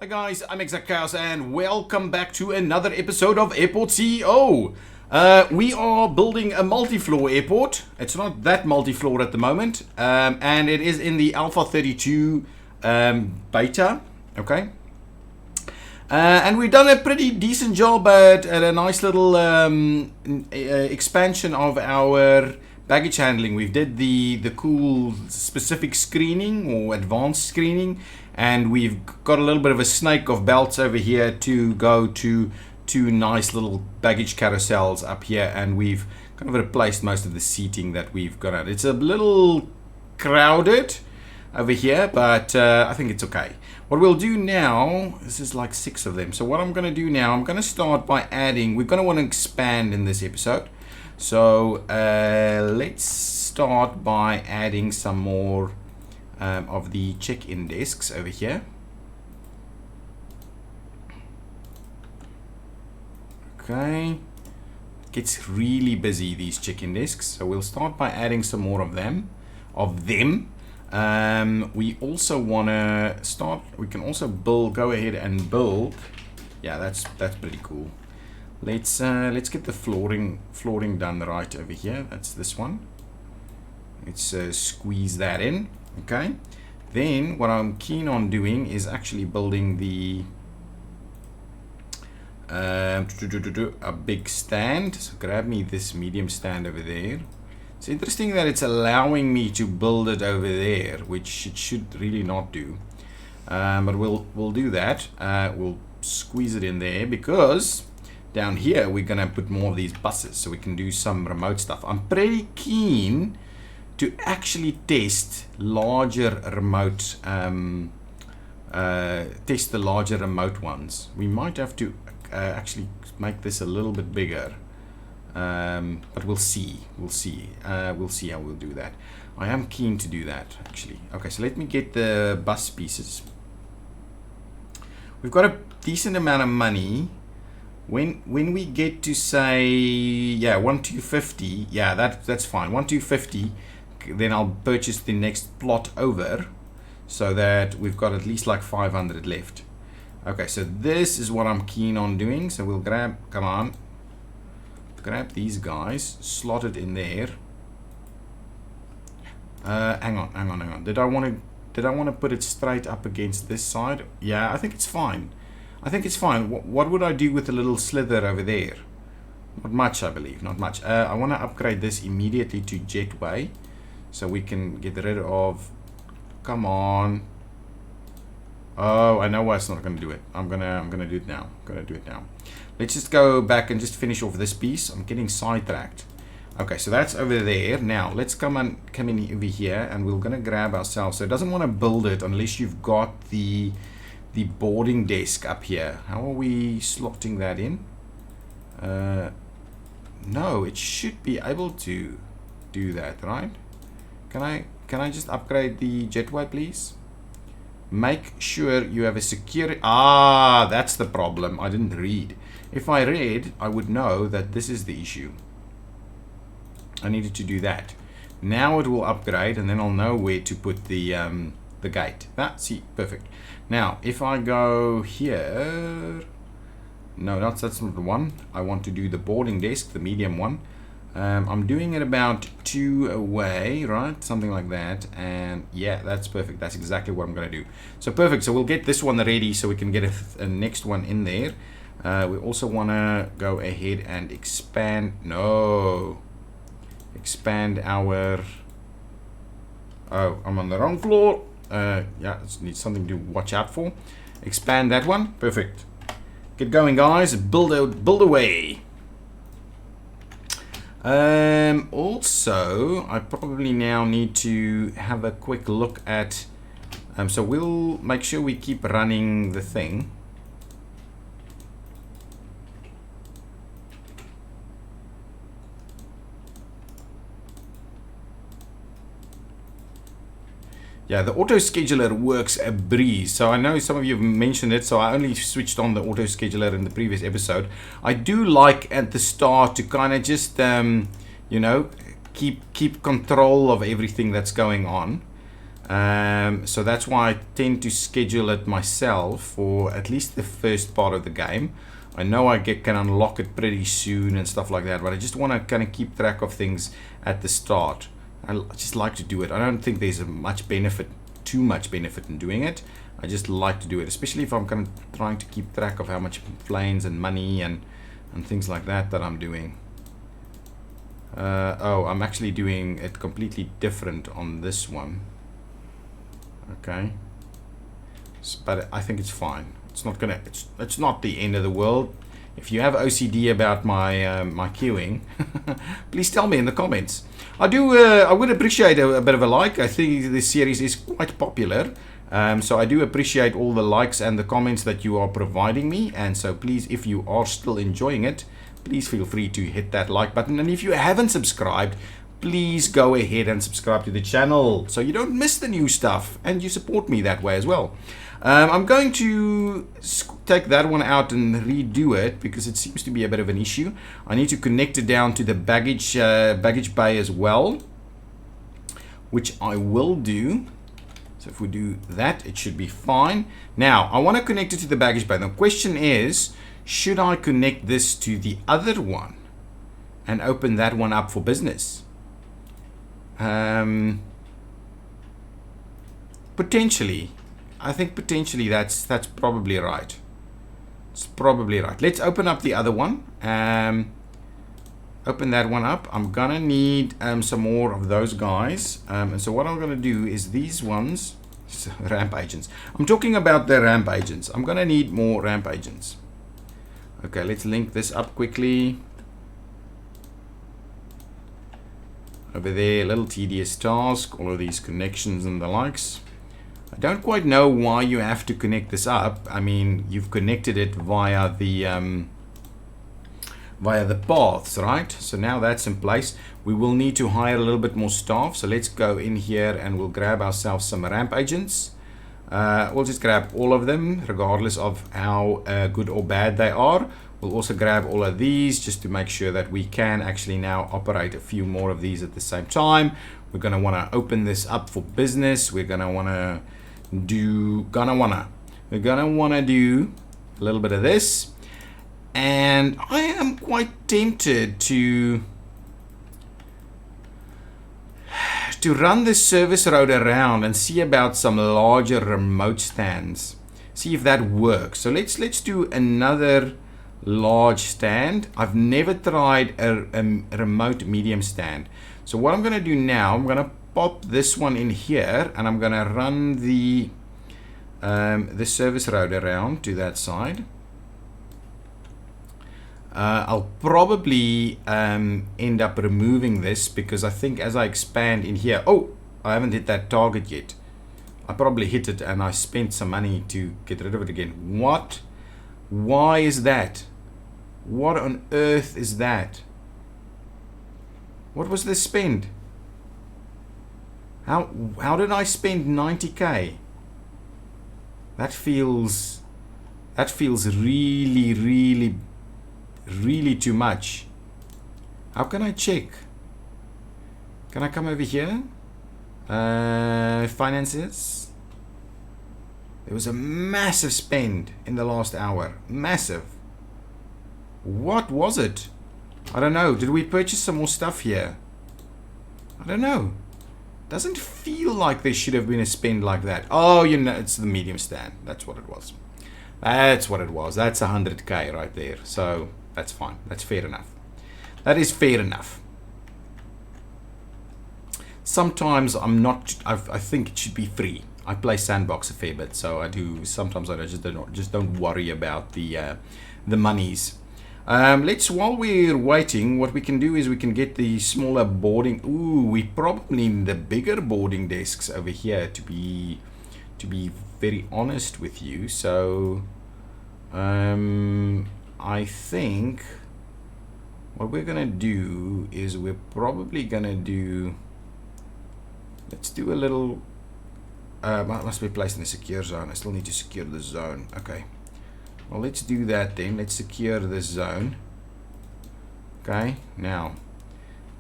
Hi guys, I'm ExactChaos and welcome back to another episode of Airport CEO. We are building a multi-floor airport. It's not that multi-floor at the moment, and it is in the Alpha 32 beta, okay? And we've done a pretty decent job at a nice little expansion of our baggage handling. We did the cool specific screening or advanced screening, and we've got a little bit of a snake of belts over here to go to two nice little baggage carousels up here, and we've kind of replaced most of the seating that we've got out. It's a little crowded over here, but I think it's okay. What we'll do now, this is like 6 of them, so what I'm going to do now, I'm going to start by adding, we're going to want to expand in this episode. So let's start by adding some more of the check-in desks over here. Okay, it gets really busy, these check-in desks, so we'll start by adding some more of them. We also want to start, we can also go ahead and build. Yeah, that's pretty cool. Let's get the flooring done right over here. That's this one. Let's squeeze that in. Okay, then what I'm keen on doing is actually building the a big stand. So grab me this medium stand over there. It's interesting that it's allowing me to build it over there, which it should really not do, but we'll do that. We'll squeeze it in there because down here we're gonna put more of these buses so we can do some remote stuff. I'm pretty keen to actually test larger remote test the larger remote ones. We might have to actually make this a little bit bigger, but we'll see how we'll do that. I am keen to do that actually. Okay, so let me get the bus pieces. We've got a decent amount of money. When we get to say, yeah, 1250, yeah, that's fine. 1250, then I'll purchase the next plot over so that we've got at least like 500 left. Okay, so this is what I'm keen on doing. So we'll grab these guys, slot it in there. Hang on. Did I want to put it straight up against this side? Yeah, I think it's fine. What would I do with the little slither over there? Not much, I believe. Not much. I want to upgrade this immediately to jetway, so we can get rid of. Come on. Oh, I know why it's not going to do it. I'm gonna do it now. Let's just go back and just finish off this piece. I'm getting sidetracked. Okay, so that's over there. Now let's come in over here, and we're gonna grab ourselves. So it doesn't want to build it unless you've got the boarding desk up here. How are we slotting that in? No, it should be able to do that, right? Can I just upgrade the jetway, please? Make sure you have a security. Ah, that's the problem. I didn't read. If I read, I would know that this is the issue. I needed to do that. Now it will upgrade, and then I'll know where to put the gate. See, perfect. Now, if I go here, no, that's not the one. I want to do the boarding desk, the medium one. I'm doing it about 2 away, right? Something like that. And yeah, that's perfect. That's exactly what I'm going to do. So perfect. So we'll get this one ready so we can get a next one in there. We also want to go ahead and expand. No. Expand our... Oh, I'm on the wrong floor. Yeah, it needs something to watch out for. Expand that one. Perfect. Get going, guys. Build away. Also, I probably now need to have a quick look at, so we'll make sure we keep running the thing. Yeah, the auto scheduler works a breeze. So I know some of you have mentioned it, so I only switched on the auto scheduler in the previous episode. I do like at the start to kind of just, you know, keep control of everything that's going on. So that's why I tend to schedule it myself for at least the first part of the game. I know I can unlock it pretty soon and stuff like that, but I just want to kind of keep track of things at the start. I just like to do it. I don't think there's too much benefit in doing it. I just like to do it, especially if I'm kind of trying to keep track of how much planes and money and things like that I'm doing. Oh, I'm actually doing it completely different on this one. Okay, but I think it's fine. It's not gonna. It's not the end of the world. If you have OCD about my my queuing, please tell me in the comments. I would appreciate a bit of a like. I think this series is quite popular, so I do appreciate all the likes and the comments that you are providing me. And so please, if you are still enjoying it, please feel free to hit that like button. And if you haven't subscribed, please go ahead and subscribe to the channel so you don't miss the new stuff and you support me that way as well. I'm going to take that one out and redo it because it seems to be a bit of an issue. I need to connect it down to the baggage bay as well, which I will do. So if we do that, it should be fine. Now, I want to connect it to the baggage bay. The question is, should I connect this to the other one and open that one up for business? Potentially. I think potentially that's probably right. It's probably right. Let's open up the other one. Open that one up. I'm gonna need some more of those guys. And so what I'm gonna do is these ones, ramp agents. I'm talking about the ramp agents. I'm gonna need more ramp agents. Okay, let's link this up quickly. Over there, a little tedious task, all of these connections and the likes. I don't quite know why you have to connect this up. I mean, you've connected it via the paths, right? So now that's in place. We will need to hire a little bit more staff. So let's go in here and we'll grab ourselves some ramp agents. We'll just grab all of them, regardless of how good or bad they are. We'll also grab all of these just to make sure that we can actually now operate a few more of these at the same time. We're going to want to open this up for business. We're going to want to do a little bit of this. And I am quite tempted to run this service road around and see about some larger remote stands. See if that works. So let's do another large stand. I've never tried a remote medium stand. So what I'm going to do now, I'm going to pop this one in here and I'm going to run the service road around to that side. I'll probably end up removing this because I think as I expand in here, oh, I haven't hit that target yet. I probably hit it and I spent some money to get rid of it again. What? Why is that? What on earth is that? What was the spend? How did I spend 90k? That feels really too much. How can I check? Can I come over here? Finances. There was a massive spend in the last hour. Massive. What was it? I don't know. Did we purchase some more stuff here? I don't know. Doesn't feel like there should have been a spend like that. Oh, you know, it's the medium stand. That's what it was. That's what it was. That's 100k right there. So that's fine. That's fair enough. That is fair enough. Sometimes I'm not. I think it should be free. I play sandbox a fair bit, so I do. Sometimes I just don't worry about the monies. While we're waiting, what we can do is we can get the smaller boarding. Ooh, we probably need the bigger boarding desks over here to be very honest with you. So I think what we're gonna do is we're probably gonna do. Let's do a little. Must be placed in a secure zone. I still need to secure the zone. Okay. Well, let's do that then. Let's secure this zone. Okay. Now,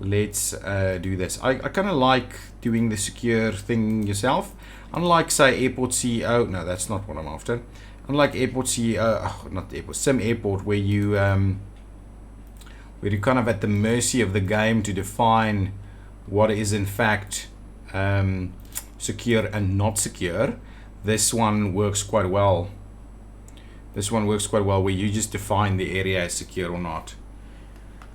let's do this. I kind of like doing the secure thing yourself. Unlike, say, Airport CEO, no, that's not what I'm after. Unlike Airport CEO, not Airport, Sim Airport, where you're kind of at the mercy of the game to define what is in fact secure and not secure. This one works quite well. This one works quite well, where you just define the area as secure or not.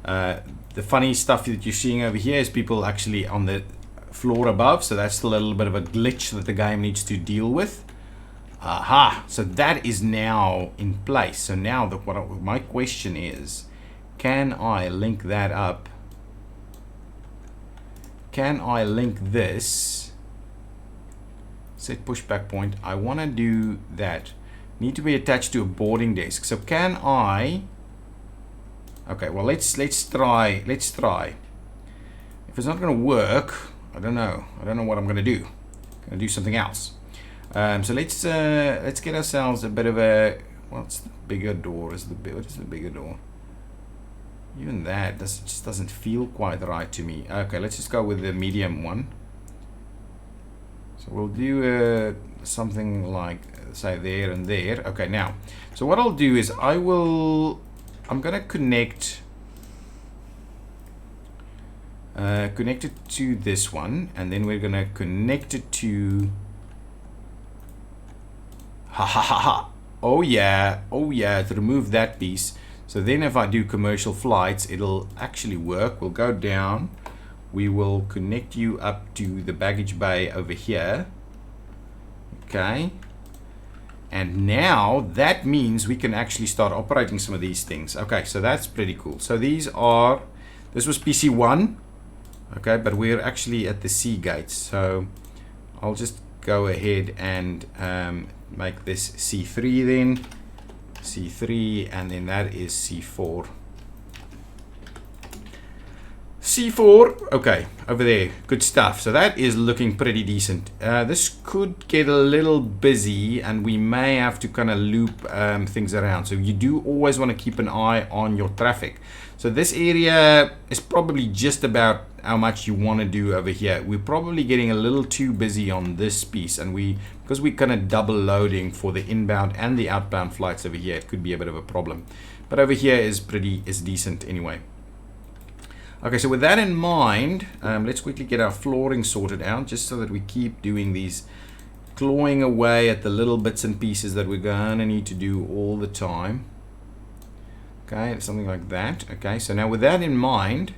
The funny stuff that you're seeing over here is people actually on the floor above, so that's still a little bit of a glitch that the game needs to deal with. Aha! So that is now in place. So now my question is, can I link that up? Can I link this? Set pushback point. I want to do that. Need to be attached to a boarding desk. So can I? Okay. Well, let's try. Let's try. If it's not going to work, I don't know. I don't know what I'm going to do. I'm going to do something else. So let's get ourselves a bit of a. What's the bigger door? What is the bigger door? Even that just doesn't feel quite right to me. Okay, let's just go with the medium one. So we'll do something like, say, there and there. Okay, now, so what I'll do is I'm gonna connect it to this one, and then we're gonna connect it to. Oh yeah, to remove that piece. So then if I do commercial flights, it'll actually work. We'll go down. We will connect you up to the baggage bay over here. Okay. And now that means we can actually start operating some of these things. Okay, so that's pretty cool. So this was PC1. Okay, but we're actually at the C gates. So I'll just go ahead and make this C3 then. C3, and then that is C4. C4, okay, over there, good stuff. So that is looking pretty decent. This could get a little busy, and we may have to kind of loop things around. So you do always want to keep an eye on your traffic. So this area is probably just about how much you want to do over here. We're probably getting a little too busy on this piece, and because we're kind of double loading for the inbound and the outbound flights over here, it could be a bit of a problem. But over here is decent anyway. Okay, so with that in mind, let's quickly get our flooring sorted out, just so that we keep doing these, clawing away at the little bits and pieces that we're gonna need to do all the time. Okay, something like that. Okay, so now with that in mind,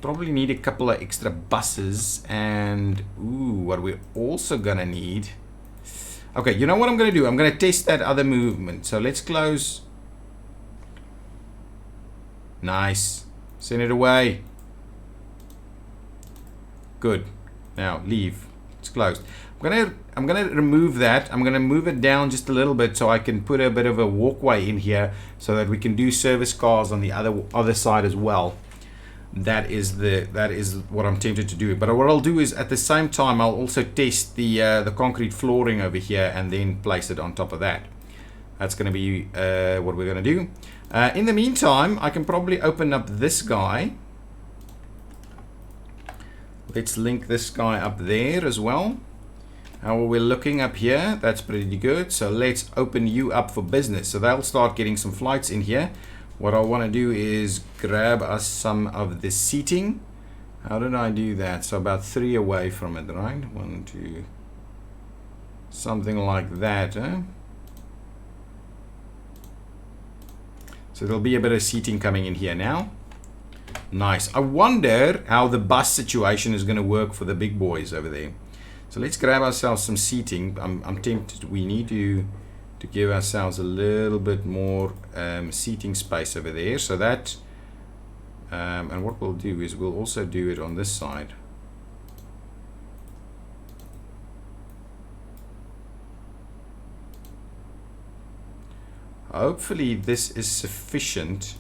probably need a couple of extra buses, and what we're also gonna need. Okay, you know what I'm gonna do? I'm gonna test that other movement. So let's close. Nice. Send it away. Good. Now leave. It's closed. I'm gonna remove that. I'm gonna move it down just a little bit so I can put a bit of a walkway in here, so that we can do service cars on the other side as well. That is what I'm tempted to do. But what I'll do is, at the same time, I'll also test the concrete flooring over here, and then place it on top of that. That's going to be what we're going to do. In the meantime, I can probably open up this guy. Let's link this guy up there as well. How are we looking up here? That's pretty good. So let's open you up for business. So they'll start getting some flights in here. What I want to do is grab us some of the seating. How did I do that? So about 3 away from it, right? 1, 2, something like that, huh? So there'll be a bit of seating coming in here now. Nice. I wonder how the bus situation is going to work for the big boys over there. So let's grab ourselves some seating. I'm tempted. We need to give ourselves a little bit more seating space over there. So that, and what we'll do is we'll also do it on this side. Hopefully this is sufficient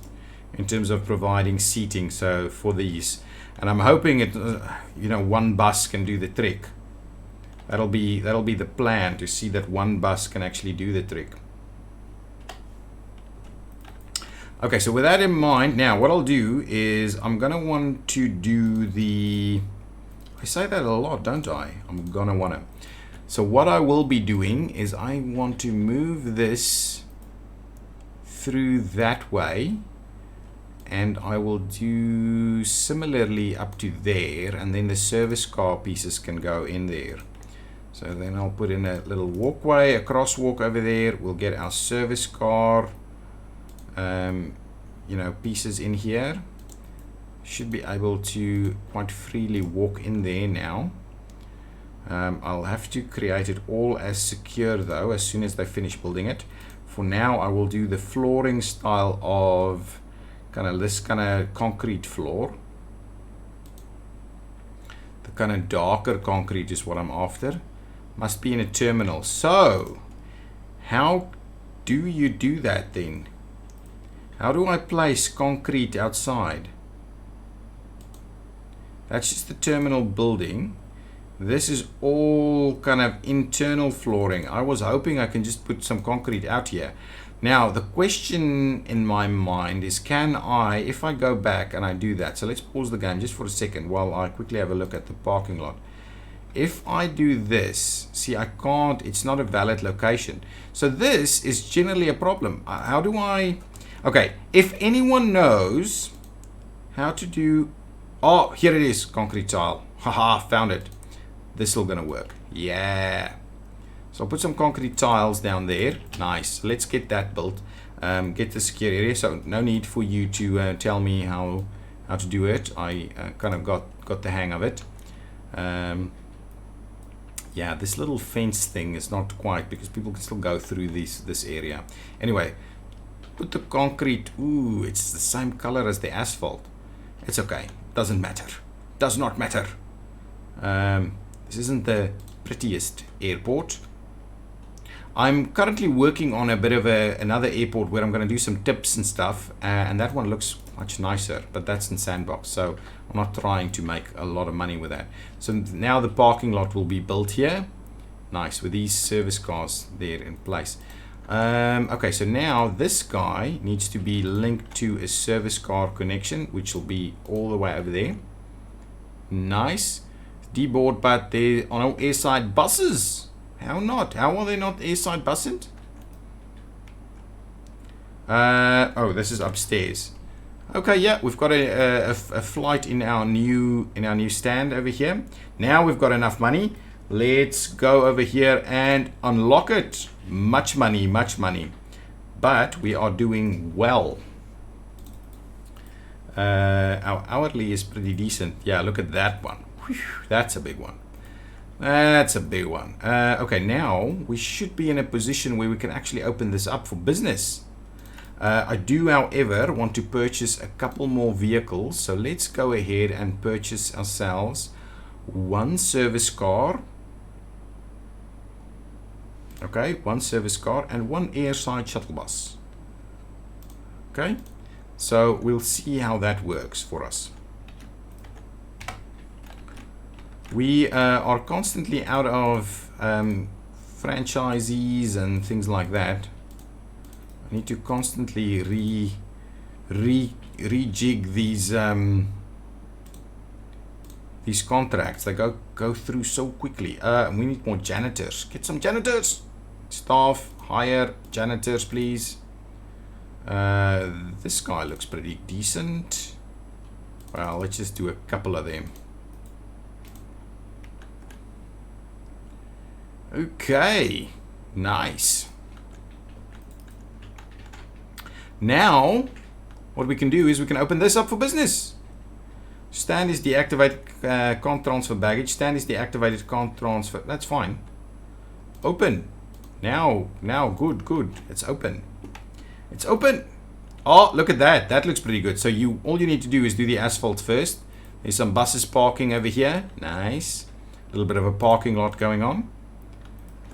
in terms of providing seating, so for these, and I'm hoping it, one bus can do the trick. That'll be the plan, to see that one bus can actually do the trick. Okay, so with that in mind, now what I'll do is I'm gonna want to do the, I say that a lot, don't I? I'm gonna wanna. So what I will be doing is I want to move this through that way, and I will do similarly up to there, and then the service car pieces can go in there. So then I'll put in a little walkway, a crosswalk over there. We'll get our service car you know, pieces in here. Should be able to quite freely walk in there now. I'll have to create it all as secure though as soon as they finish building it. For now I will do the flooring style of this kind of concrete floor. The kind of darker concrete is what I'm after. Must be in a terminal. So how do you do that then? How do I place concrete outside? That's just the terminal building. This is all kind of internal flooring. I was hoping I can just put some concrete out here. Now the question in my mind is, can I, if I go back and I do that, so let's pause the game just for a second while I quickly have a look at the parking lot. If I do this, see, I can't, it's not a valid location. So this is generally a problem. How do I, okay, if anyone knows how to do, oh, here it is, concrete tile. Haha, found it. This is gonna work. Yeah. So I'll put some concrete tiles down there. Nice. Let's get that built. Get the secure area. So no need for you to tell me how to do it. I kind of got the hang of it. Yeah, this little fence thing is not quite, because people can still go through this area. Anyway, put the concrete. Ooh, it's the same color as the asphalt. It's okay. Doesn't matter. Does not matter. This isn't the prettiest airport. I'm currently working on a bit of another airport where I'm going to do some tips and stuff, and that one looks much nicer, but that's in Sandbox, so I'm not trying to make a lot of money with that. So now the parking lot will be built here. Nice, with these service cars there in place. Okay, so now this guy needs to be linked to a service car connection, which will be all the way over there. Nice. D-board, but they are no airside buses. How not? How are they not airside bused? Oh, this is upstairs. Okay, yeah, we've got a flight in our new stand over here. Now we've got enough money. Let's go over here and unlock it. Much money, but we are doing well. Our hourly is pretty decent. Yeah, look at that one. Whew, that's a big one. That's a big one. Okay, now we should be in a position where we can actually open this up for business. I do, however, want to purchase a couple more vehicles. So let's go ahead and purchase ourselves one service car. Okay, one service car and one airside shuttle bus. Okay, so we'll see how that works for us. We are constantly out of franchisees and things like that. I need to constantly rejig these contracts. They go through so quickly. We need more janitors. Get some janitors. Staff, hire janitors, please. This guy looks pretty decent. Well, let's just do a couple of them. Okay, nice. Now, what we can do is we can open this up for business. Stand is deactivated, can't transfer baggage. Stand is deactivated, can't transfer. That's fine. Open. Now, good. It's open. It's open. Oh, look at that. That looks pretty good. So all you need to do is do the asphalt first. There's some buses parking over here. Nice. A little bit of a parking lot going on.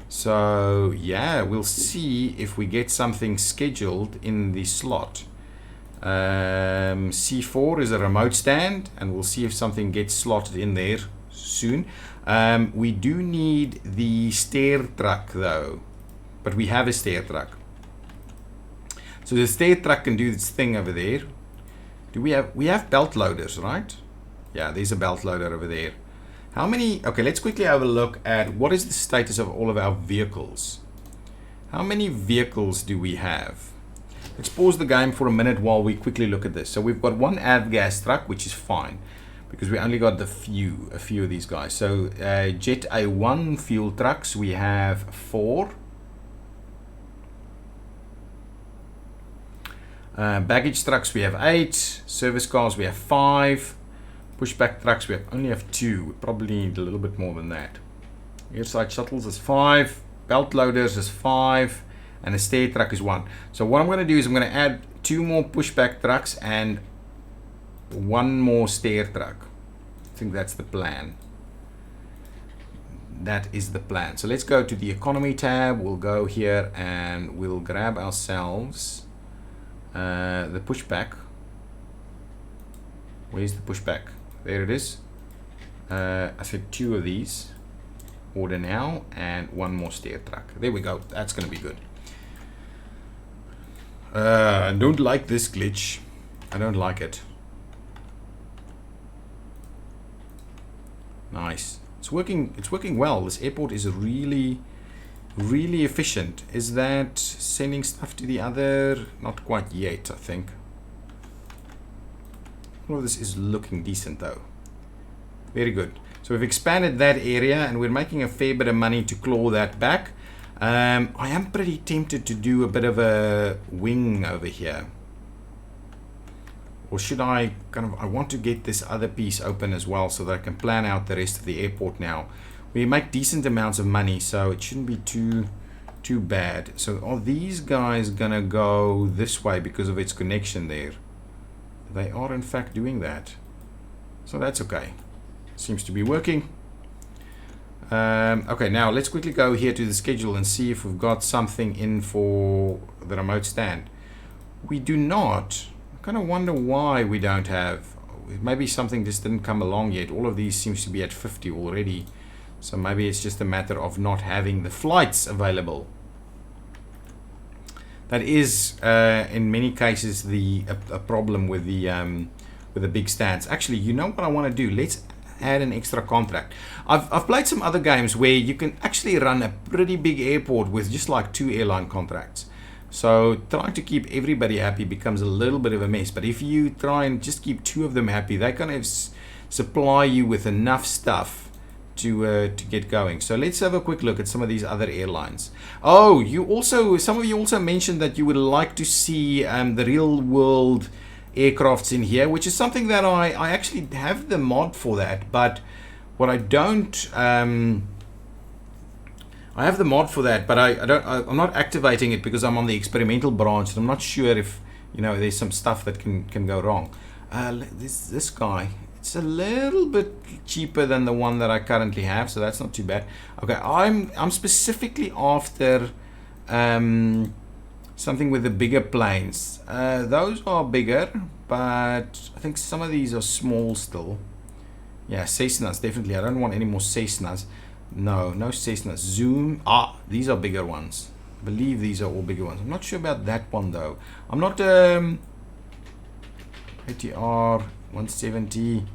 So yeah, we'll see if we get something scheduled in the slot. C4 is a remote stand, and we'll see if something gets slotted in there soon. We do need the stair truck though, but we have a stair truck. So the stair truck can do its thing over there. Do we have belt loaders, right? Yeah, there's a belt loader over there. How many? Okay, let's quickly have a look at what is the status of all of our vehicles. How many vehicles do we have? Let's pause the game for a minute while we quickly look at this. So we've got one avgas truck, which is fine because we only got a few of these guys. So Jet A1 fuel trucks, we have 4. Baggage trucks, we have 8. Service cars, we have 5. Pushback trucks, we only have 2. We probably need a little bit more than that. Airside shuttles is 5. Belt loaders is 5. And a stair truck is 1. So what I'm going to do is I'm going to add 2 more pushback trucks and 1 more stair truck. I think that's the plan. That is the plan. So let's go to the economy tab. We'll go here and we'll grab ourselves the pushback. Where's the pushback? There it is. I said 2 of these. Order now, and 1 more stair truck. There we go. That's going to be good. I don't like this glitch. I don't like it. Nice. It's working well. This airport is really efficient. Is that sending stuff to the other? Not quite yet, I think. All of this is looking decent though. Very good. So we've expanded that area and we're making a fair bit of money to claw that back. I am pretty tempted to do a bit of a wing over here. Or should I I want to get this other piece open as well so that I can plan out the rest of the airport now. We make decent amounts of money, so it shouldn't be too bad. So are these guys gonna go this way because of its connection there? They are in fact doing that. So that's okay. Seems to be working. Okay, now let's quickly go here to the schedule and see if we've got something in for the remote stand. We do not. I kind of wonder why we don't have. Maybe something just didn't come along yet. All of these seems to be at 50 already. So maybe it's just a matter of not having the flights available. That is, in many cases, a problem with the big stands. Actually, you know what I want to do? Let's add an extra contract. I've played some other games where you can actually run a pretty big airport with just like 2 airline contracts. So trying to keep everybody happy becomes a little bit of a mess. But if you try and just keep 2 of them happy, they kind of supply you with enough stuff to get going. So let's have a quick look at some of these other airlines. Oh, some of you also mentioned that you would like to see the real world aircrafts in here, which is something that I actually have the mod for that, but what I don't I have the mod for that, but I'm not activating it because I'm on the experimental branch and I'm not sure if there's some stuff that can go wrong. This guy, it's a little bit cheaper than the one that I currently have, so that's not too bad. Okay, I'm specifically after something with the bigger planes. Those are bigger, but I think some of these are small still. Yeah, Cessnas, definitely. I don't want any more Cessnas. No Cessnas. Zoom. These are bigger ones. I believe these are all bigger ones. I'm not sure about that one though. I'm not ATR 170.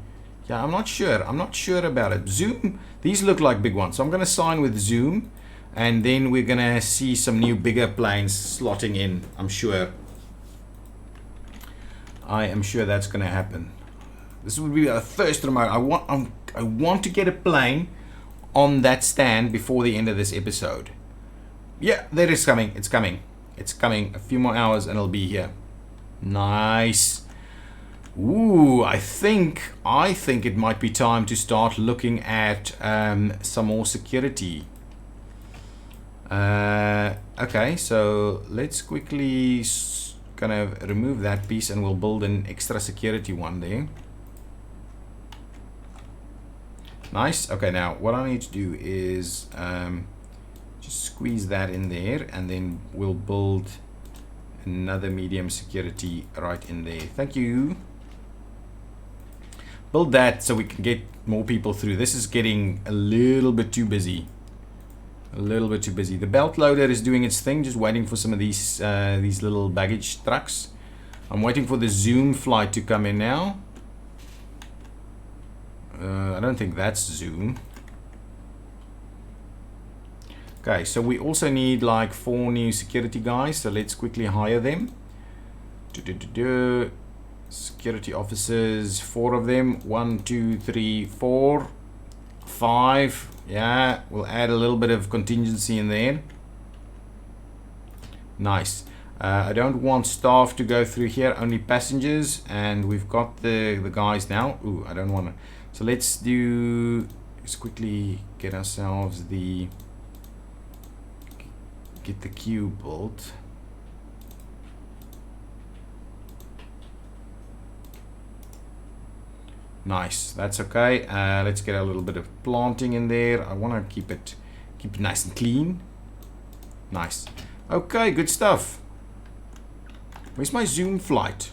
Yeah, I'm not sure. I'm not sure about it. Zoom. These look like big ones. So I'm going to sign with Zoom. And then we're going to see some new bigger planes slotting in, I'm sure. I am sure that's going to happen. This would be our first remote. I want to get a plane on that stand before the end of this episode. Yeah, there is coming. It's coming. It's coming. A few more hours and it'll be here. Nice. Ooh, I think it might be time to start looking at some more security. Okay, so let's quickly kind of remove that piece and we'll build an extra security one there. Nice. Okay, now what I need to do is just squeeze that in there and then we'll build another medium security right in there. Thank you. Build that so we can get more people through. This is getting a little bit too busy. A little bit too busy. The belt loader is doing its thing, just waiting for some of these little baggage trucks. I'm waiting for the Zoom flight to come in now. I don't think that's Zoom. Okay, so we also need like 4 new security guys, so let's quickly hire them. Security officers, 4 of them. 1, 2, 3, 4, 5. Yeah, we'll add a little bit of contingency in there. Nice. I don't want staff to go through here, only passengers, and we've got the guys now. Ooh, I don't want to. So let's quickly get ourselves get the queue built. Nice, that's okay. Let's get a little bit of planting in there. I want to keep it nice and clean. Nice. Okay, good stuff. Where's my Zoom flight?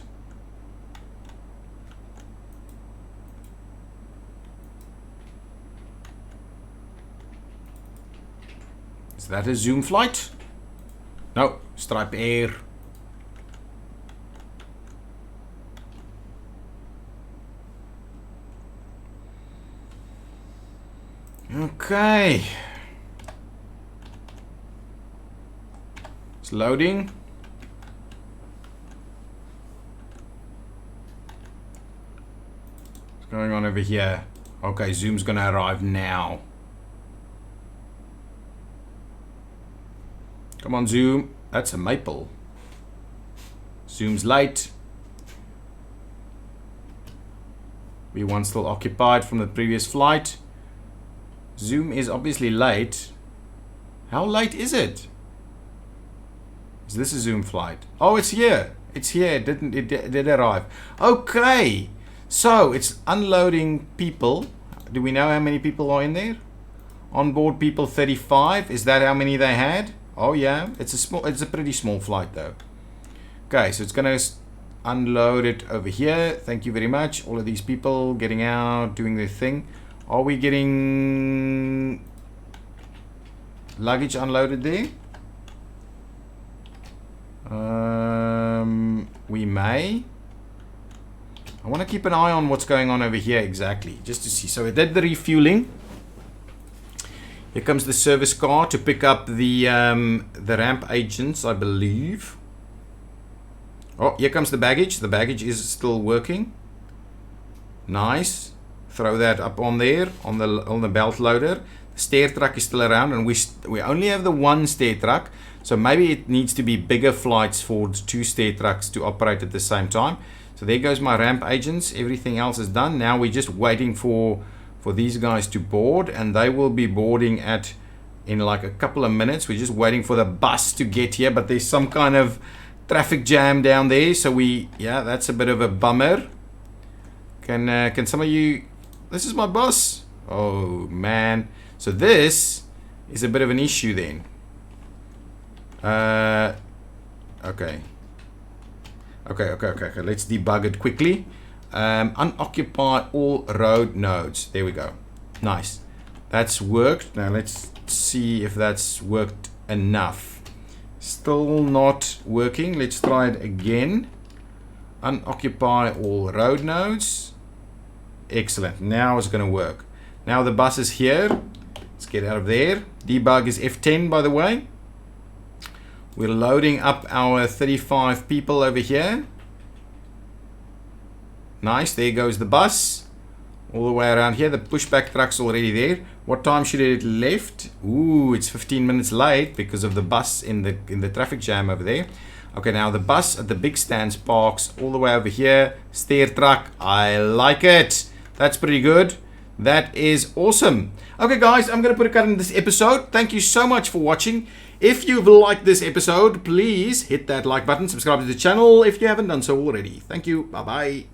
Is that a Zoom flight? No, Stripe Air. Okay. It's loading. What's going on over here? Okay, Zoom's gonna arrive now. Come on, Zoom. That's a maple. Zoom's late. B1 still occupied from the previous flight. Zoom is obviously late. How late is it? Is this a Zoom flight? Oh, it's here. It's here. It did arrive. Okay. So it's unloading people. Do we know how many people are in there? On board people 35. Is that how many they had? Oh yeah. It's a pretty small flight though. Okay, so it's gonna unload it over here. Thank you very much. All of these people getting out, doing their thing. Are we getting luggage unloaded there? We may. I want to keep an eye on what's going on over here exactly, just to see. So we did the refueling. Here comes the service car to pick up the ramp agents, I believe. Oh, here comes the baggage. The baggage is still working. Nice. Throw that up on there on the belt loader. The stair truck is still around, and we only have the 1 stair truck, so maybe it needs to be bigger flights for 2 stair trucks to operate at the same time. So there goes my ramp agents. Everything else is done. Now we're just waiting for these guys to board, and they will be boarding in like a couple of minutes. We're just waiting for the bus to get here, but there's some kind of traffic jam down there, so yeah, that's a bit of a bummer. Can some of you? This is my bus. Oh man. So this is a bit of an issue then. Okay. Let's debug it quickly. Unoccupy all road nodes. There we go. Nice. That's worked. Now let's see if that's worked enough. Still not working. Let's try it again. Unoccupy all road nodes. Excellent. Now it's going to work. Now the bus is here. Let's get out of there. Debug is F10, by the way. We're loading up our 35 people over here. Nice. There goes the bus. All the way around here. The pushback truck's already there. What time should it have left? Ooh, it's 15 minutes late because of the bus in the traffic jam over there. Okay, now the bus at the big stands parks all the way over here. Stair truck. I like it. That's pretty good. That is awesome. Okay, guys, I'm going to put a cut in this episode. Thank you so much for watching. If you've liked this episode, please hit that like button. Subscribe to the channel if you haven't done so already. Thank you. Bye-bye.